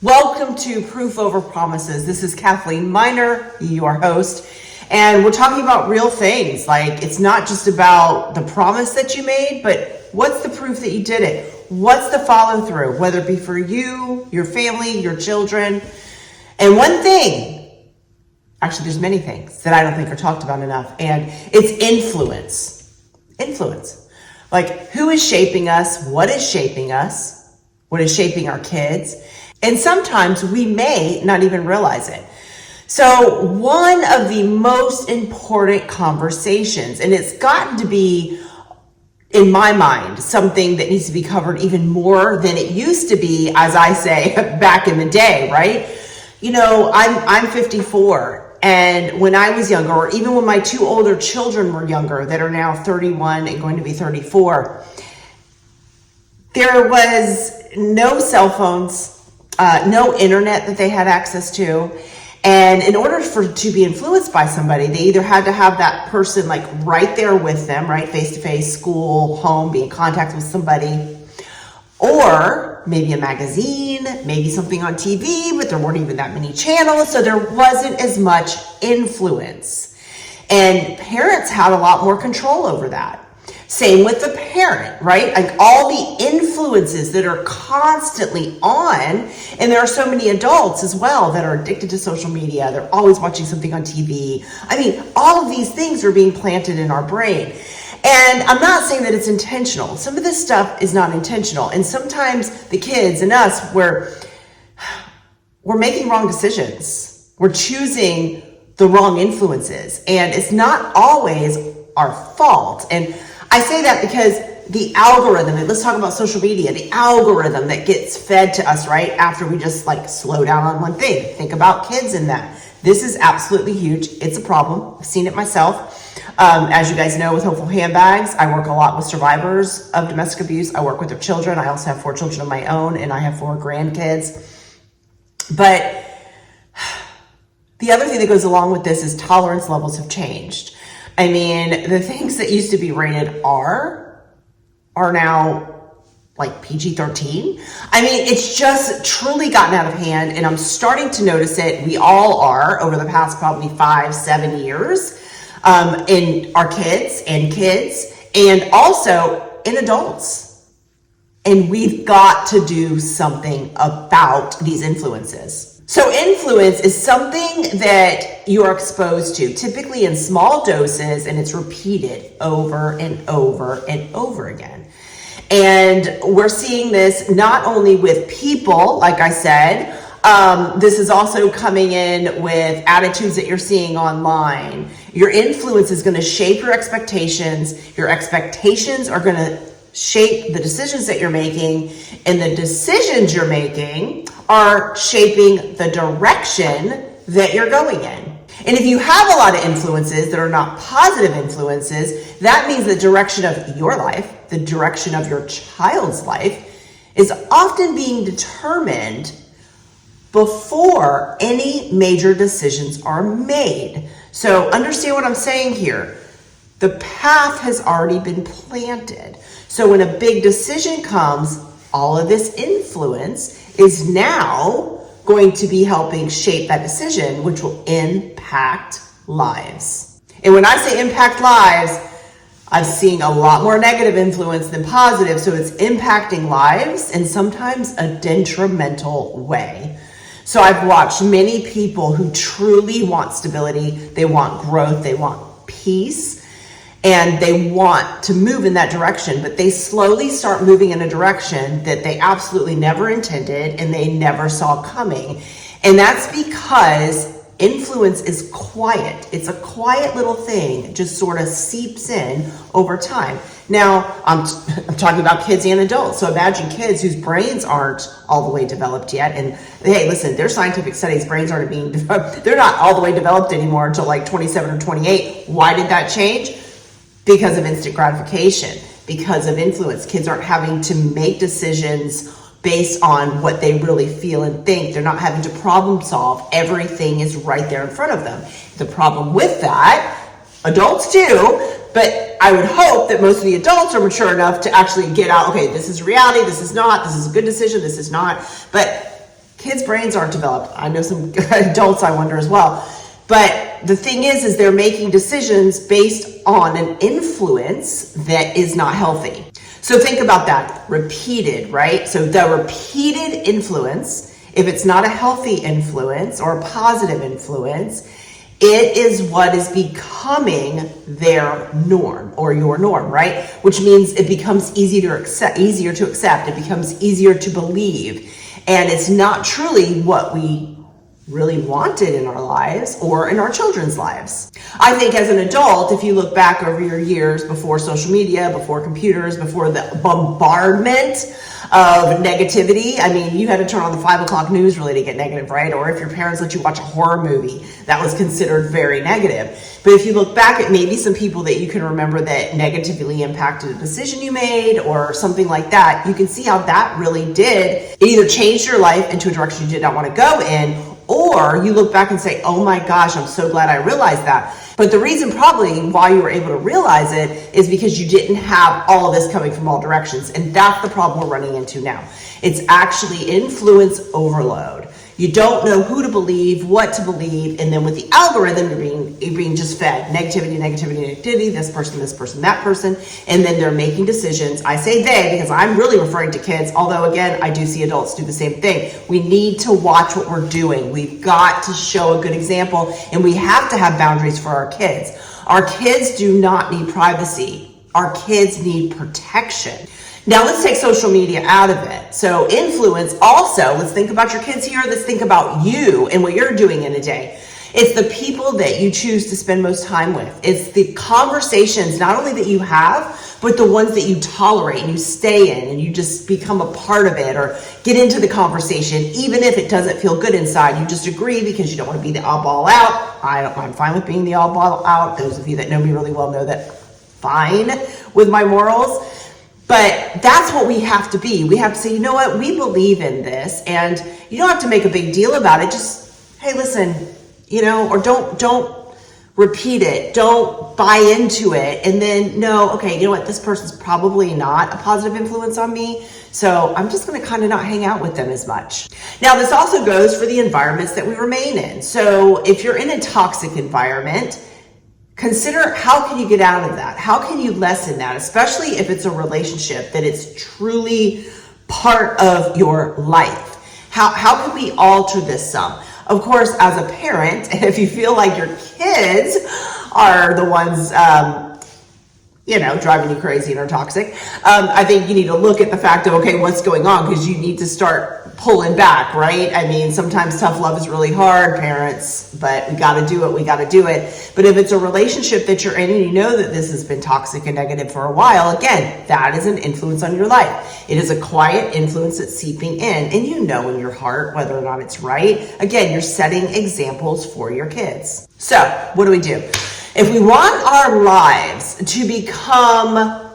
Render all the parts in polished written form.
Welcome to Proof Over Promises. This is Cathlene Miner, your host, and we're talking about real things. Like, it's not just about the promise that you made, but what's the proof that you did it? What's the follow through, whether it be for you, your family, your children? And one thing, actually there's many things that I don't think are talked about enough, and it's influence. Influence. Like, who is shaping us? What is shaping us? What is shaping our kids? And sometimes we may not even realize it. So one of the most important conversations, and it's gotten to be, in my mind, something that needs to be covered even more than it used to be, as I say, back in the day, right? You know, I'm 54, and when I was younger, or even when my two older children were younger, that are now 31 and going to be 34, there was no cell phones, no internet that they had access to. And in order to be influenced by somebody, they either had to have that person like right there with them, right? Face to face, school, home, be in contact with somebody, or maybe a magazine, maybe something on TV, but there weren't even that many channels. So there wasn't as much influence, and parents had a lot more control over that. Same with the parent, right? Like all the influences that are constantly on, and there are so many adults as well that are addicted to social media. They're always watching something on TV. I mean, all of these things are being planted in our brain. And I'm not saying that it's intentional. Some of this stuff is not intentional. And sometimes the kids and us, we're making wrong decisions. We're choosing the wrong influences. And it's not always our fault. And I say that because the algorithm, and let's talk about social media, the algorithm that gets fed to us right after we just like slow down on one thing. Think about kids in that. This is absolutely huge. It's a problem. I've seen it myself. As you guys know, with Hopeful Handbags, I work a lot with survivors of domestic abuse. I work with their children. I also have 4 children of my own, and I have 4 grandkids. But the other thing that goes along with this is tolerance levels have changed. I mean, the things that used to be rated R are now like PG-13. I mean, it's just truly gotten out of hand, and I'm starting to notice it. We all are over the past probably 5-7 years in our kids, and also in adults. And we've got to do something about these influences. So influence is something that you're exposed to, typically in small doses, and it's repeated over and over and over again. And we're seeing this not only with people, like I said, this is also coming in with attitudes that you're seeing online. Your influence is going to shape your expectations. Your expectations are going to shape the decisions that you're making, and the decisions you're making are shaping the direction that you're going in. And if you have a lot of influences that are not positive influences, that means the direction of your life, the direction of your child's life, is often being determined before any major decisions are made. So understand what I'm saying here. The path has already been planted. So when a big decision comes, all of this influence is now going to be helping shape that decision, which will impact lives. And when I say impact lives, I'm seeing a lot more negative influence than positive. So it's impacting lives in sometimes a detrimental way. So I've watched many people who truly want stability, they want growth, they want peace, and they want to move in that direction, but they slowly start moving in a direction that they absolutely never intended and they never saw coming. And that's because influence is quiet. It's a quiet little thing. It just sort of seeps in over time. Now, I'm talking about kids and adults. So imagine kids whose brains aren't all the way developed yet. And hey, listen, there's scientific studies, brains aren't being developed. They're not all the way developed anymore until like 27 or 28. Why did that change? Because of instant gratification, because of influence. Kids aren't having to make decisions based on what they really feel and think. They're not having to problem solve. Everything is right there in front of them. The problem with that, adults do, but I would hope that most of the adults are mature enough to actually get out, okay, this is reality, this is not, this is a good decision, this is not. But Kids' brains aren't developed. I know some adults, I wonder as well. But the thing is they're making decisions based on an influence that is not healthy. So think about that. Repeated, right? So the repeated influence, if it's not a healthy influence or a positive influence, it is what is becoming their norm or your norm, right? Which means it becomes easier to accept. It becomes easier to believe. And it's not truly what we really wanted in our lives or in our children's lives. I think as an adult, if you look back over your years before social media, before computers, before the bombardment of negativity, I mean, you had to turn on the 5 o'clock news really to get negative, right? Or if your parents let you watch a horror movie, that was considered very negative. But if you look back at maybe some people that you can remember that negatively impacted a decision you made or something like that, you can see how that really did. It either changed your life into a direction you did not want to go in, or you look back and say, oh my gosh, I'm so glad I realized that. But the reason probably why you were able to realize it is because you didn't have all of this coming from all directions. And that's the problem we're running into now. It's actually influence overload. You don't know who to believe, what to believe, and then with the algorithm, you're being just fed negativity, this person, that person, and then they're making decisions. I say they because I'm really referring to kids, although again, I do see adults do the same thing. We need to watch what we're doing. We've got to show a good example, and we have to have boundaries for our kids. Our kids do not need privacy. Our kids need protection. Now let's take social media out of it. So influence also, let's think about your kids here. Let's think about you and what you're doing in a day. It's the people that you choose to spend most time with. It's the conversations, not only that you have, but the ones that you tolerate and you stay in and you just become a part of it or get into the conversation, even if it doesn't feel good inside. You just agree because you don't want to be the oddball out. I'm fine with being the oddball out. Those of you that know me really well know that fine with my morals. But that's what we have to be. We have to say, you know what, we believe in this, and you don't have to make a big deal about it. Just, hey, listen, you know, or don't repeat it. Don't buy into it. And then no, okay, you know what, this person's probably not a positive influence on me. So I'm just going to kind of not hang out with them as much. Now, this also goes for the environments that we remain in. So if you're in a toxic environment, consider how can you get out of that? How can you lessen that, especially if it's a relationship that it's truly part of your life? How can we alter this some? Of course, as a parent, if you feel like your kids are the ones, driving you crazy and are toxic, I think you need to look at the fact of, okay, what's going on? Because you need to start pulling back, right? I mean, sometimes tough love is really hard, parents, but we got to do it. But if it's a relationship that you're in and you know that this has been toxic and negative for a while, again, that is an influence on your life. It is a quiet influence that's seeping in, and you know in your heart whether or not it's right. Again, you're setting examples for your kids. So what do we do? If we want our lives to become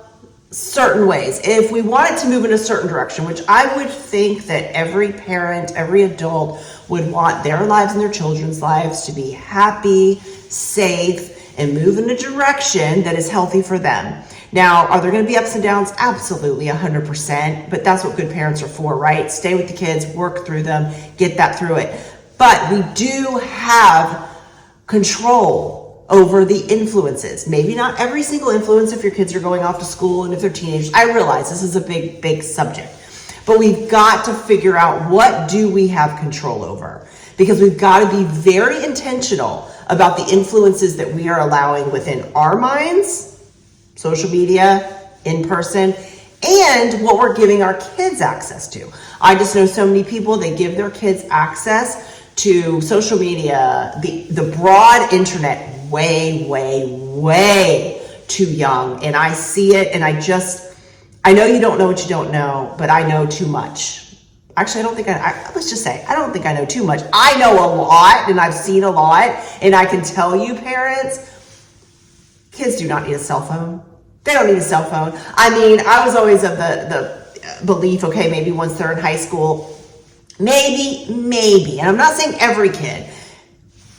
certain ways, if we want it to move in a certain direction, which I would think that every parent, every adult would want their lives and their children's lives to be happy, safe, and move in a direction that is healthy for them. Now, are there going to be ups and downs? Absolutely, 100%. But that's what good parents are for, right? Stay with the kids, work through them, get that through it. But we do have control over the influences. Maybe not every single influence if your kids are going off to school and if they're teenagers. I realize this is a big subject, but we've got to figure out what do we have control over, because we've got to be very intentional about the influences that we are allowing within our minds, social media, in person, and what we're giving our kids access to. I just know so many people, they give their kids access to social media, the broad internet, way too young. And I see it, and I know you don't know what you don't know, but I know too much. Actually, let's just say, I don't think I know too much. I know a lot, and I've seen a lot, and I can tell you, parents, kids do not need a cell phone. They don't need a cell phone. I mean, I was always of the belief, okay, maybe once they're in high school, maybe, and I'm not saying every kid,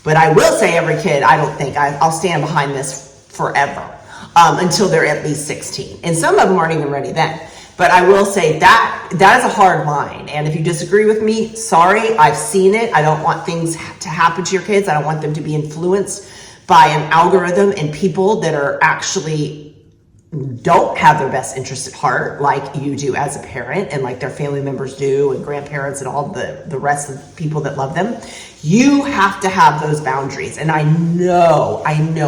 but I will say every kid, I don't think, I'll stand behind this forever, until they're at least 16. And some of them aren't even ready then. But I will say that is a hard line. And if you disagree with me, sorry, I've seen it. I don't want things to happen to your kids. I don't want them to be influenced by an algorithm and people that are actually don't have their best interest at heart, like you do as a parent and like their family members do, and grandparents and all the rest of the people that love them. You have to have those boundaries. And I know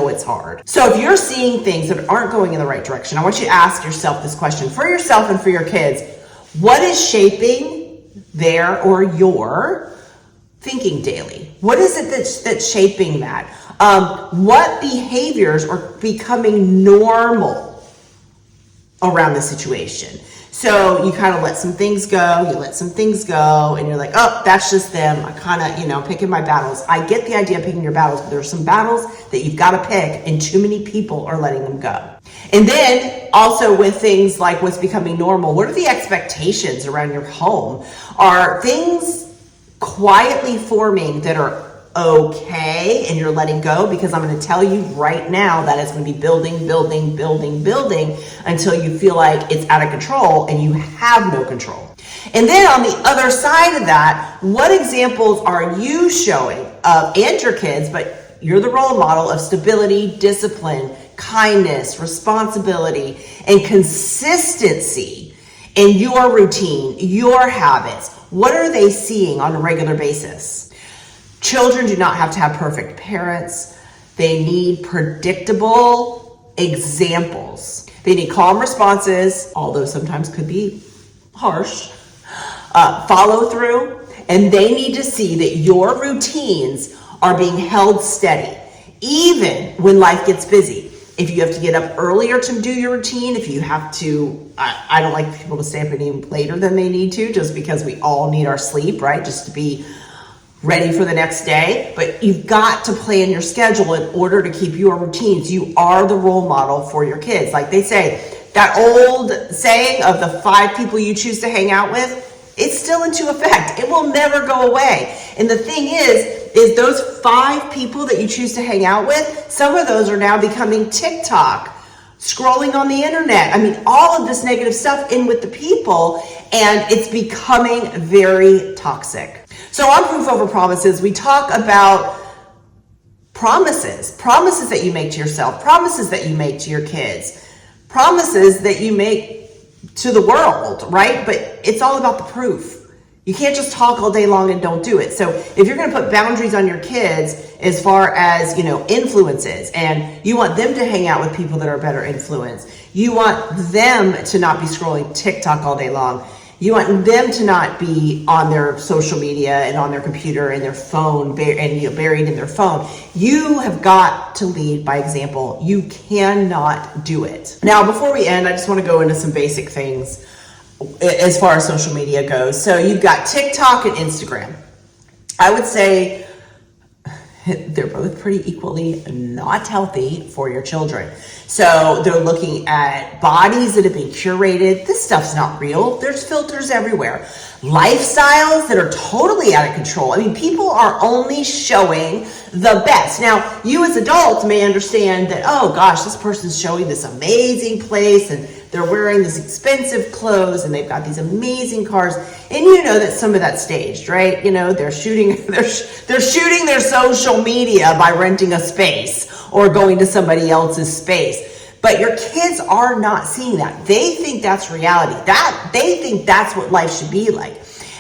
it's hard. So if you're seeing things that aren't going in the right direction, I want you to ask yourself this question for yourself and for your kids. What is shaping their or your thinking daily? What is it that's shaping that? What behaviors are becoming normal around the situation? So you kind of let some things go, and you're like, oh, that's just them. I kind of, picking my battles. I get the idea of picking your battles, but there are some battles that you've got to pick, and too many people are letting them go. And then also with things like what's becoming normal, what are the expectations around your home? Are things quietly forming that are okay and you're letting go? Because I'm going to tell you right now that it's going to be building until you feel like it's out of control and you have no control. And then on the other side of that, what examples are you showing of, and your kids, but you're the role model of stability, discipline, kindness, responsibility, and consistency in your routine, your habits? What are they seeing on a regular basis? Children do not have to have perfect parents. They need predictable examples. They need calm responses, although sometimes could be harsh, follow through, and they need to see that your routines are being held steady, even when life gets busy. If you have to get up earlier to do your routine, if you have to, I don't like people to stay up any later than they need to, just because we all need our sleep, right? Just to be ready for the next day. But you've got to plan your schedule in order to keep your routines. You are the role model for your kids. Like they say, that old saying of the 5 people you choose to hang out with, it's still into effect. It will never go away. And the thing is those 5 people that you choose to hang out with, some of those are now becoming TikTok, scrolling on the internet. I mean, all of this negative stuff in with the people, and it's becoming very toxic. So on Proof Over Promises, we talk about promises that you make to yourself, promises that you make to your kids, promises that you make to the world, right? But it's all about the proof. You can't just talk all day long and don't do it. So if you're going to put boundaries on your kids as far as, influences, and you want them to hang out with people that are better influence, you want them to not be scrolling TikTok all day long, you want them to not be on their social media and on their computer and their phone buried in their phone. You have got to lead by example. You cannot do it. Now, before we end, I just want to go into some basic things as far as social media goes. So you've got TikTok and Instagram. I would say they're both pretty equally not healthy for your children. So they're looking at bodies that have been curated. This stuff's not real. There's filters everywhere. Lifestyles that are totally out of control. I mean, people are only showing the best. Now, you as adults may understand that, oh gosh, this person's showing this amazing place and they're wearing this expensive clothes and they've got these amazing cars. And you know that some of that's staged, right? They're shooting their social media by renting a space or going to somebody else's space. But your kids are not seeing that. They think that's reality. They think that's what life should be like.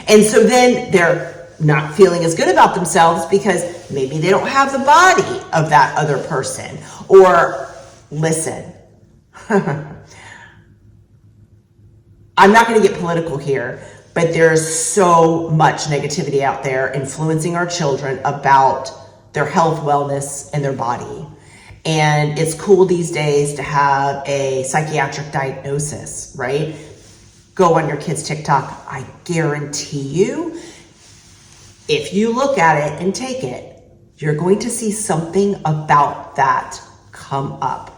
And so then they're not feeling as good about themselves because maybe they don't have the body of that other person. Or listen, I'm not going to get political here, but there's so much negativity out there influencing our children about their health, wellness, and their body. And it's cool these days to have a psychiatric diagnosis, right? Go on your kid's TikTok. I guarantee you, if you look at it and take it, you're going to see something about that come up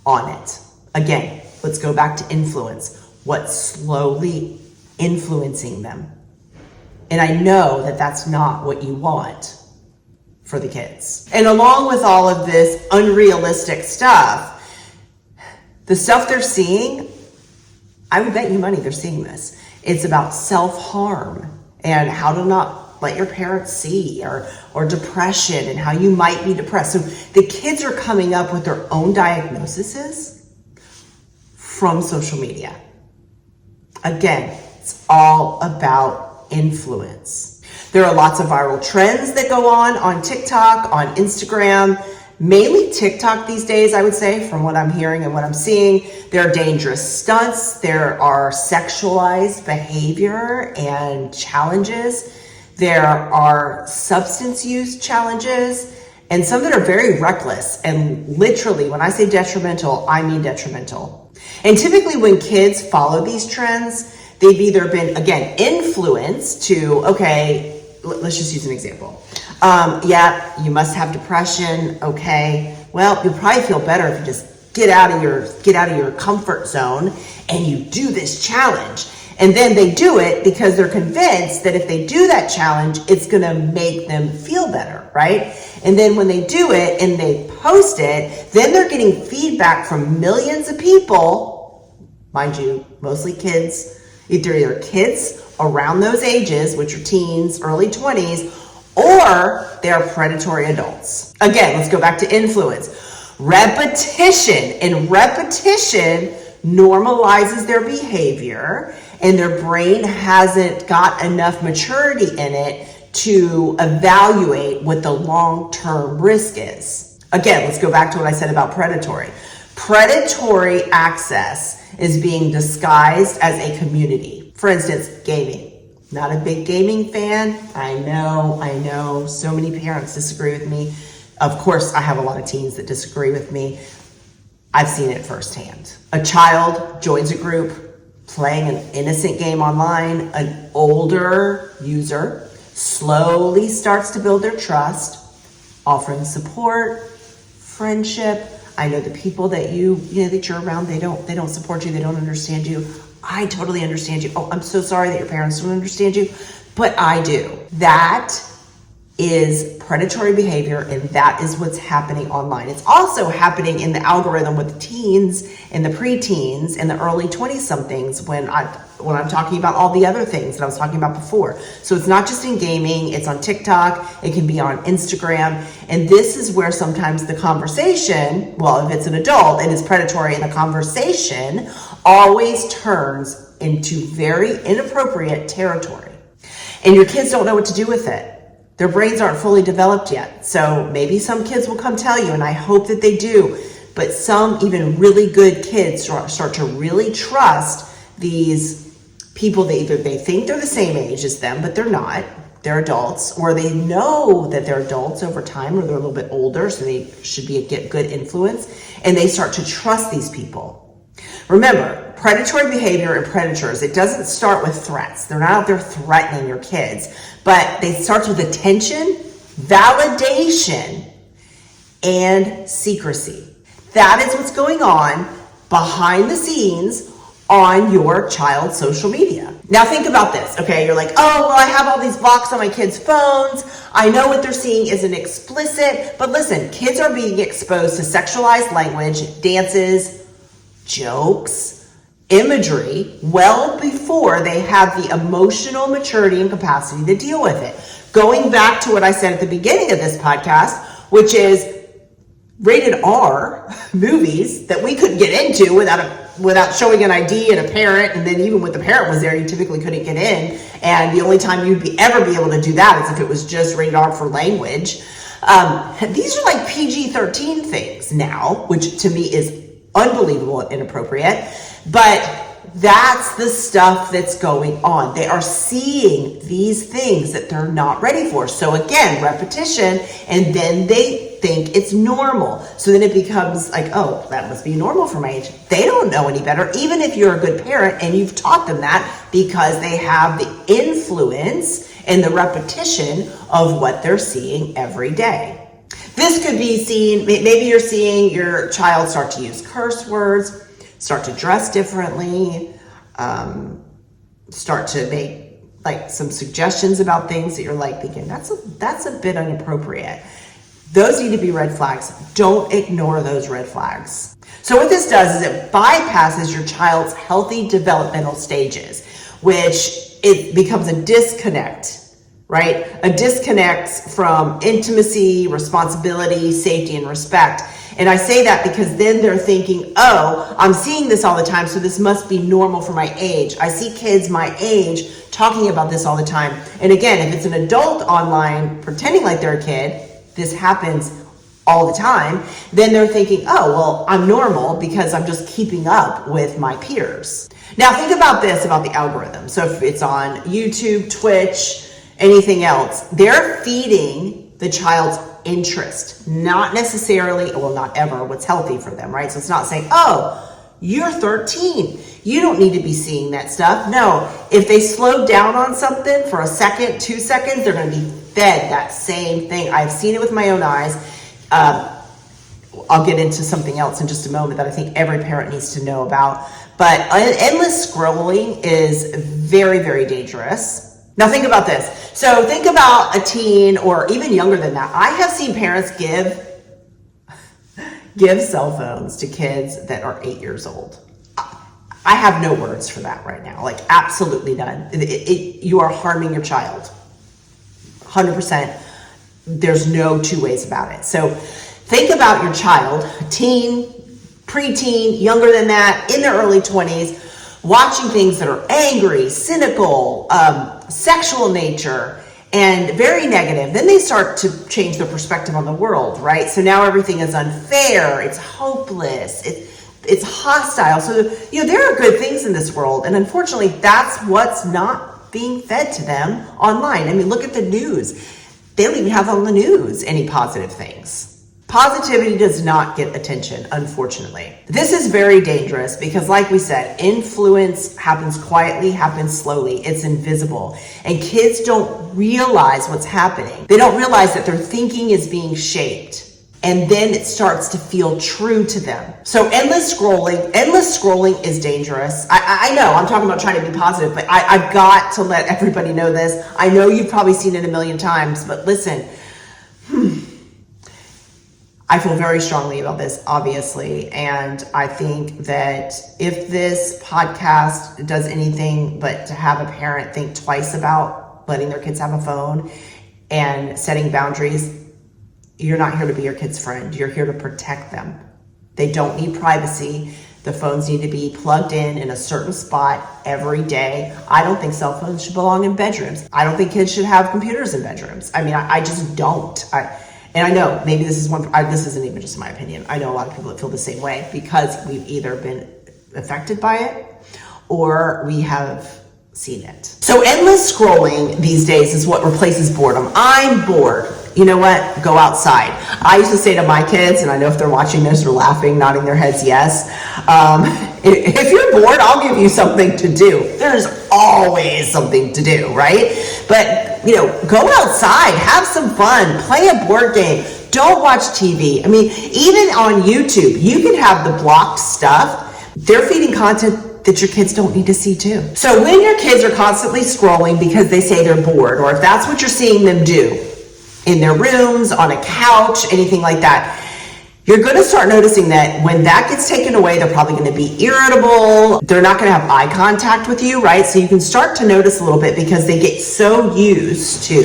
on it. Again, let's go back to influence. What's slowly influencing them? And I know that that's not what you want for the kids. And along with all of this unrealistic stuff, the stuff they're seeing I would bet you money they're seeing this. It's about self-harm and how to not let your parents see, or depression and how you might be depressed. So the kids are coming up with their own diagnoses from social media. Again, it's all about influence. There are lots of viral trends that go on TikTok, on Instagram, mainly TikTok these days, I would say, from what I'm hearing and what I'm seeing. There are dangerous stunts. There are sexualized behavior and challenges. There are substance use challenges, and some that are very reckless. And literally, when I say detrimental, I mean detrimental. And typically when kids follow these trends, they've either been, again, influenced to, okay, let's just use an example. Yeah, you must have depression. Okay, well, you'll probably feel better if you just get out of your comfort zone and you do this challenge. And then they do it because they're convinced that if they do that challenge, it's going to make them feel better, right? And then when they do it and they post it, then they're getting feedback from millions of people, mind you, mostly kids, either kids around those ages, which are teens, early 20s, or they're predatory adults. Again, let's go back to influence. Repetition, and repetition normalizes their behavior, and their brain hasn't got enough maturity in it to evaluate what the long-term risk is. Again, let's go back to what I said about predatory. Predatory access is being disguised as a community. For instance, gaming. Not a big gaming fan. I know. So many parents disagree with me. Of course, I have a lot of teens that disagree with me. I've seen it firsthand. A child joins a group playing an innocent game online. An older user slowly starts to build their trust, offering support, friendship. I know the people that that you're around, they don't support you, they don't understand you. I totally understand you. Oh, I'm so sorry that your parents don't understand you, but I do. That is predatory behavior, and that is what's happening online. It's also happening in the algorithm with the teens and the preteens and the early 20-somethings when I'm talking about all the other things that I was talking about before. So it's not just in gaming, it's on TikTok, it can be on Instagram, and this is where sometimes the conversation, well, if it's an adult and it's predatory, and the conversation always turns into very inappropriate territory. And your kids don't know what to do with it. Their brains aren't fully developed yet. So maybe some kids will come tell you, and I hope that they do. But some even really good kids start to really trust these people that either they think they're the same age as them, but they're not. They're adults, or they know that they're adults over time, or they're a little bit older, so they should be a good influence. And they start to trust these people. Remember, predatory behavior and predators, it doesn't start with threats. They're not out there threatening your kids, but they start with attention, validation, and secrecy. That is what's going on behind the scenes on your child's social media. Now think about this, okay? You're like, oh, well, I have all these blocks on my kids' phones. I know what they're seeing isn't explicit, but listen, kids are being exposed to sexualized language, dances, jokes, imagery, well before they have the emotional maturity and capacity to deal with it. Going back to what I said at the beginning of this podcast, which is rated R movies that we couldn't get into without showing an ID and a parent, and then even when the parent was there, you typically couldn't get in, and the only time you'd ever be able to do that is if it was just rated R for language. These are like PG-13 things now, which to me is unbelievable and inappropriate, but that's the stuff that's going on. They are seeing these things that they're not ready for. So again, repetition, and then they think it's normal. So then it becomes like, oh, that must be normal for my age. They don't know any better, even if you're a good parent and you've taught them that, because they have the influence and the repetition of what they're seeing every day. This could be seen, maybe you're seeing your child start to use curse words, start to dress differently, start to make like some suggestions about things that you're like thinking, that's a bit inappropriate. Those need to be red flags. Don't ignore those red flags. So what this does is it bypasses your child's healthy developmental stages, which it becomes a disconnect, right? A disconnect from intimacy, responsibility, safety, and respect. And I say that because then they're thinking, oh, I'm seeing this all the time, so this must be normal for my age. I see kids my age talking about this all the time. And again, if it's an adult online pretending like they're a kid, this happens all the time, then they're thinking, oh, well, I'm normal because I'm just keeping up with my peers. Now think about this, about the algorithm. So if it's on YouTube, Twitch, anything else, they're feeding the child's interest, not necessarily, well, not ever, what's healthy for them, right? So it's not saying, oh, you're 13. You don't need to be seeing that stuff. No, if they slow down on something for a second, 2 seconds, they're going to be fed that same thing. I've seen it with my own eyes. I'll get into something else in just a moment that I think every parent needs to know about. But endless scrolling is very, very dangerous. Now think about this. So think about a teen or even younger than that. I have seen parents give cell phones to kids that are 8 years old. I have no words for that right now. Like absolutely none. You are harming your child. 100%. There's no two ways about it. So think about your child, teen, preteen, younger than that, in their early 20s, watching things that are angry, cynical, sexual nature, and very negative. Then they start to change their perspective on the world, right? So now everything is unfair, it's hopeless, it's hostile. So, there are good things in this world, and unfortunately, that's what's not being fed to them online. I mean, look at the news. They don't even have on the news any positive things. Positivity does not get attention, unfortunately. This is very dangerous because, like we said, influence happens quietly, happens slowly. It's invisible. And kids don't realize what's happening. They don't realize that their thinking is being shaped. And then it starts to feel true to them. So endless scrolling is dangerous. I know I'm talking about trying to be positive, but I've got to let everybody know this. I know you've probably seen it a million times, but listen, I feel very strongly about this, obviously. And I think that if this podcast does anything but to have a parent think twice about letting their kids have a phone and setting boundaries, you're not here to be your kid's friend. You're here to protect them. They don't need privacy. The phones need to be plugged in a certain spot every day. I don't think cell phones should belong in bedrooms. I don't think kids should have computers in bedrooms. I mean, I just don't. And I know maybe this isn't even just my opinion. I know a lot of people that feel the same way because we've either been affected by it or we have seen it. So endless scrolling these days is what replaces boredom. I'm bored. You know what? Go outside. I used to say to my kids, and I know if they're watching this, they're laughing, nodding their heads yes. If you're bored, I'll give you something to do. There's always something to do, right? But, go outside, have some fun, play a board game. Don't watch TV. I mean, even on YouTube, you can have the blocked stuff. They're feeding content that your kids don't need to see too. So when your kids are constantly scrolling because they say they're bored, or if that's what you're seeing them do in their rooms, on a couch, anything like that, you're going to start noticing that when that gets taken away, they're probably going to be irritable. They're not going to have eye contact with you, right? So you can start to notice a little bit because they get so used to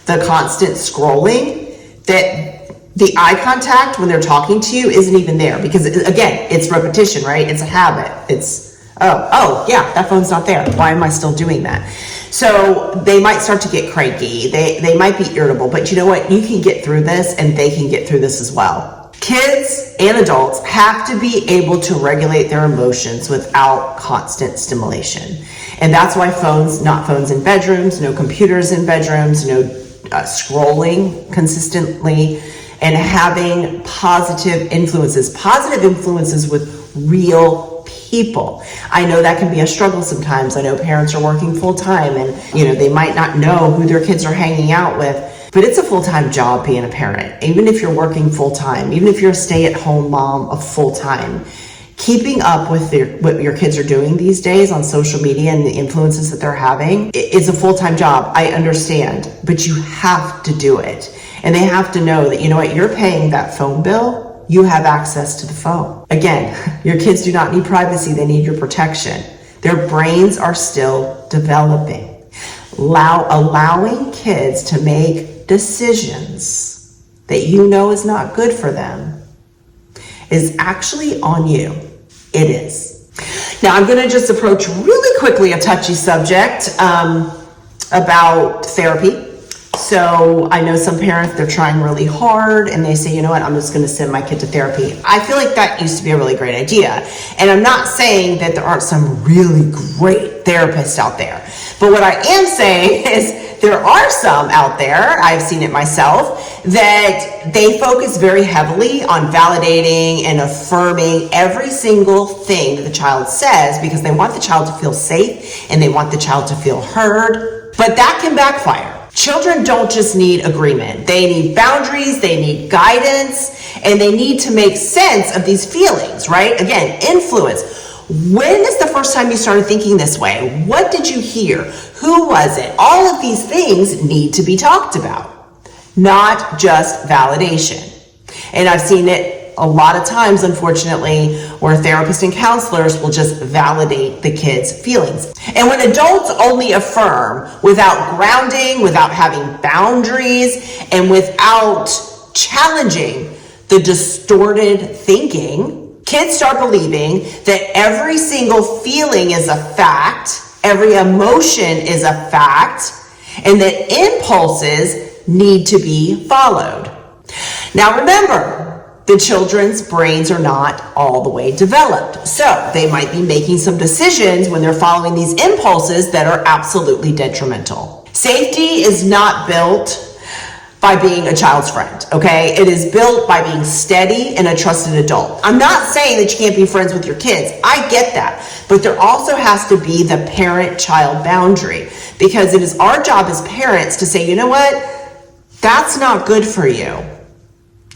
the constant scrolling that the eye contact when they're talking to you isn't even there because, again, it's repetition, right? It's a habit. It's, oh, yeah, that phone's not there. Why am I still doing that? So they might start to get cranky. They might be irritable, but you know what? You can get through this and they can get through this as well. Kids and adults have to be able to regulate their emotions without constant stimulation. And that's why not phones in bedrooms, no computers in bedrooms, no scrolling consistently, and having positive influences with real people. I know that can be a struggle sometimes. I know parents are working full time and, they might not know who their kids are hanging out with. But it's a full-time job being a parent. Even if you're working full-time, even if you're a stay-at-home mom of full-time, Keeping up with what your kids are doing these days on social media and the influences that they're having is a full-time job. I understand, but you have to do it. And they have to know that, you know what, you're paying that phone bill, you have access to the phone. Again, your kids do not need privacy, they need your protection. Their brains are still developing. Allowing kids to make decisions that you know is not good for them is actually on you. It is. Now I'm going to just approach really quickly a touchy subject about therapy. So I know some parents, they're trying really hard and they say, you know what, I'm just going to send my kid to therapy. I feel like that used to be a really great idea. And I'm not saying that there aren't some really great therapists out there. But what I am saying is there are some out there, I've seen it myself, that they focus very heavily on validating and affirming every single thing that the child says because they want the child to feel safe and they want the child to feel heard. But that can backfire. Children don't just need agreement. They need boundaries, they need guidance, and they need to make sense of these feelings, right? Again, influence. When is the first time you started thinking this way? What did you hear? Who was it? All of these things need to be talked about, not just validation. And I've seen it a lot of times, unfortunately, where therapists and counselors will just validate the kids' feelings. And when adults only affirm without grounding, without having boundaries, and without challenging the distorted thinking, kids start believing that every single feeling is a fact, every emotion is a fact, and that impulses need to be followed. Now remember, the children's brains are not all the way developed. So they might be making some decisions when they're following these impulses that are absolutely detrimental. Safety is not built by being a child's friend, okay? It is built by being steady and a trusted adult. I'm not saying that you can't be friends with your kids. I get that. But there also has to be the parent-child boundary because it is our job as parents to say, you know what? That's not good for you.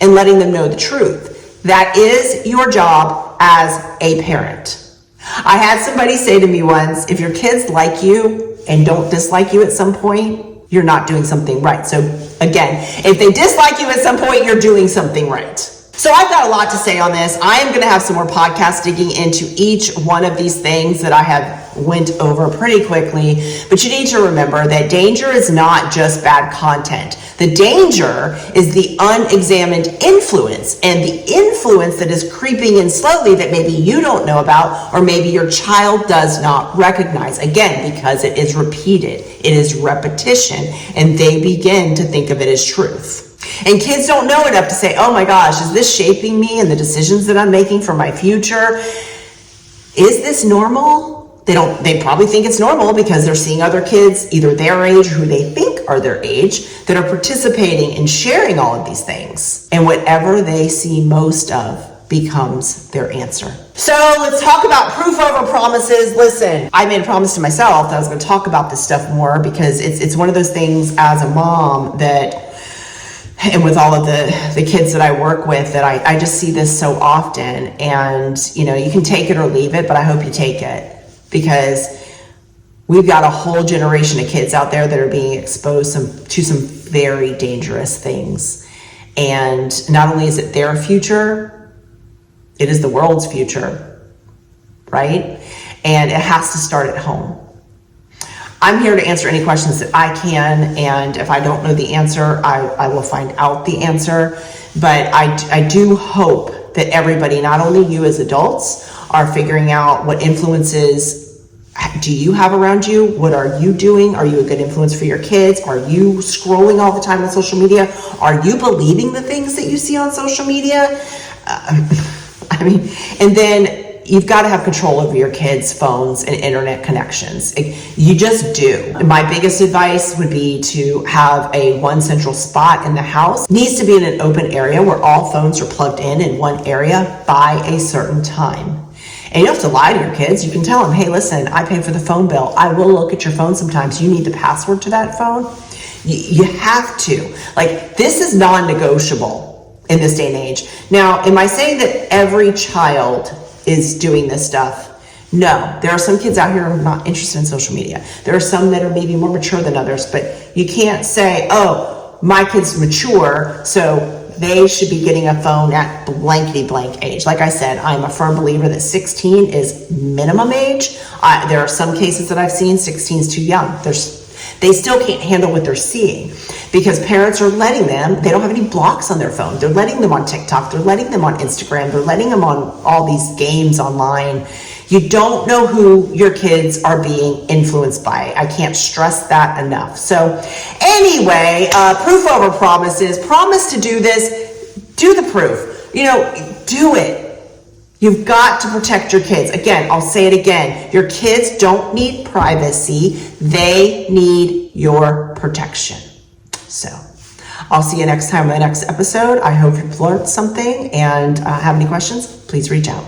And letting them know the truth. That is your job as a parent. I had somebody say to me once, if your kids like you and don't dislike you at some point, you're not doing something right. So again, if they dislike you at some point, you're doing something right. So I've got a lot to say on this. I am going to have some more podcasts digging into each one of these things that I have went over pretty quickly. But you need to remember that danger is not just bad content. The danger is the unexamined influence and the influence that is creeping in slowly that maybe you don't know about or maybe your child does not recognize. Again, because it is repeated, it is repetition, and they begin to think of it as truth. And kids don't know enough to say, oh my gosh, is this shaping me and the decisions that I'm making for my future? Is this normal? They probably think it's normal because they're seeing other kids, either their age or who they think are their age, that are participating and sharing all of these things. And whatever they see most of becomes their answer. So let's talk about proof over promises. Listen, I made a promise to myself that I was going to talk about this stuff more because it's one of those things as a mom that, and with all of the kids that I work with, that I just see this so often. And, you know, you can take it or leave it, but I hope you take it because we've got a whole generation of kids out there that are being exposed to some very dangerous things. And not only is it their future, it is the world's future, right? And it has to start at home. I'm here to answer any questions that I can, and if I don't know the answer, I will find out the answer. But I do hope that everybody, not only you as adults, are figuring out what influences do you have around you? What are you doing? Are you a good influence for your kids? Are you scrolling all the time on social media? Are you believing the things that you see on social media? And then you've got to have control over your kids' phones and internet connections. You just do. My biggest advice would be to have a one central spot in the house. It needs to be in an open area where all phones are plugged in one area by a certain time. And you don't have to lie to your kids. You can tell them, hey, listen, I pay for the phone bill. I will look at your phone sometimes. You need the password to that phone. You have to. Like, this is non-negotiable in this day and age. Now, am I saying that every child is doing this stuff. No, there are some kids out here who are not interested in social media. There are some that are maybe more mature than others, but you can't say, oh, my kid's mature, so they should be getting a phone at blankety blank age. Like I said, I'm a firm believer that 16 is minimum age. There are some cases that I've seen 16 is too young. They still can't handle what they're seeing because parents are letting them, they don't have any blocks on their phone. They're letting them on TikTok. They're letting them on Instagram. They're letting them on all these games online. You don't know who your kids are being influenced by. I can't stress that enough. So anyway, proof over promises. Promise to do this. Do the proof. Do it. You've got to protect your kids. Again, I'll say it again. Your kids don't need privacy. They need your protection. So I'll see you next time in the next episode. I hope you've learned something and have any questions, please reach out.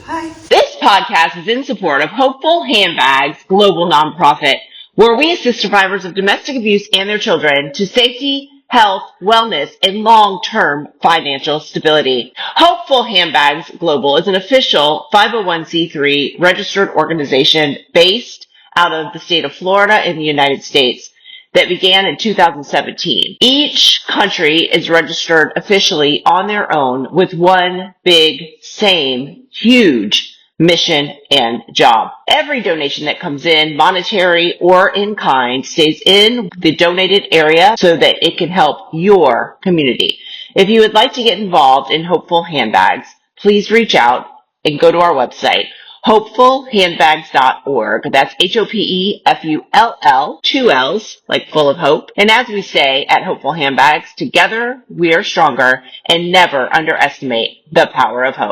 Bye. This podcast is in support of Hopeful Handbags, global nonprofit, where we assist survivors of domestic abuse and their children to safety, health, wellness, and long-term financial stability. Hopeful Handbags Global is an official 501c3 registered organization based out of the state of Florida in the United States that began in 2017. Each country is registered officially on their own with one big, same, huge mission and job. Every donation that comes in, monetary or in kind, stays in the donated area so that it can help your community. If you would like to get involved in Hopeful Handbags, please reach out and go to our website, hopefulhandbags.org. That's HOPEFULL, 2 L's, like full of hope. And as we say at Hopeful Handbags, together we are stronger, and never underestimate the power of hope.